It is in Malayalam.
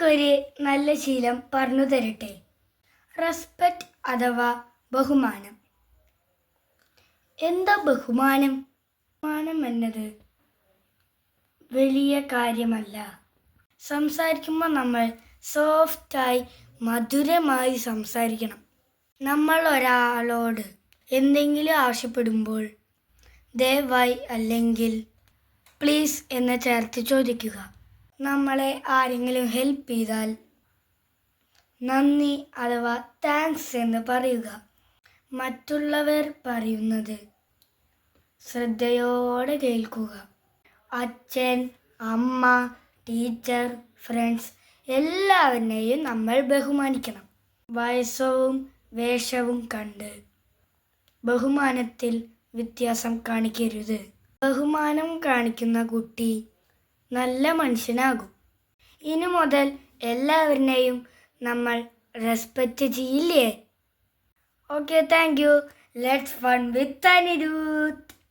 നിങ്ങൾക്കൊരു നല്ല ശീലം പറഞ്ഞു തരട്ടെ. റെസ്പെക്റ്റ് അഥവാ ബഹുമാനം. എന്താ ബഹുമാനം? ബഹുമാനം എന്നത് വലിയ കാര്യമല്ല. സംസാരിക്കുമ്പോൾ നമ്മൾ സോഫ്റ്റായി മധുരമായി സംസാരിക്കണം. നമ്മൾ ഒരാളോട് എന്തെങ്കിലും ആവശ്യപ്പെടുമ്പോൾ ദയവായി അല്ലെങ്കിൽ പ്ലീസ് എന്ന് ചേർത്ത് ചോദിക്കുക. നമ്മളെ ആരെങ്കിലും ഹെൽപ്പ് ചെയ്താൽ നന്ദി അഥവാ താങ്ക്സ് എന്ന് പറയുക. മറ്റുള്ളവർ പറയുന്നത് ശ്രദ്ധയോടെ കേൾക്കുക. അച്ഛൻ, അമ്മ, ടീച്ചർ, ഫ്രണ്ട്സ് എല്ലാവരെയും നമ്മൾ ബഹുമാനിക്കണം. വയസ്സവും വേഷവും കണ്ട് ബഹുമാനത്തിൽ വ്യത്യാസം കാണിക്കരുത്. ബഹുമാനം കാണിക്കുന്ന കുട്ടി നല്ല മനുഷ്യനാകും. ഇനി മുതൽ എല്ലാവരെയും നമ്മൾ റെസ്പെക്റ്റ് ചെയ്യില്ലേ? Okay, thank you. Let's fun with Anirudh.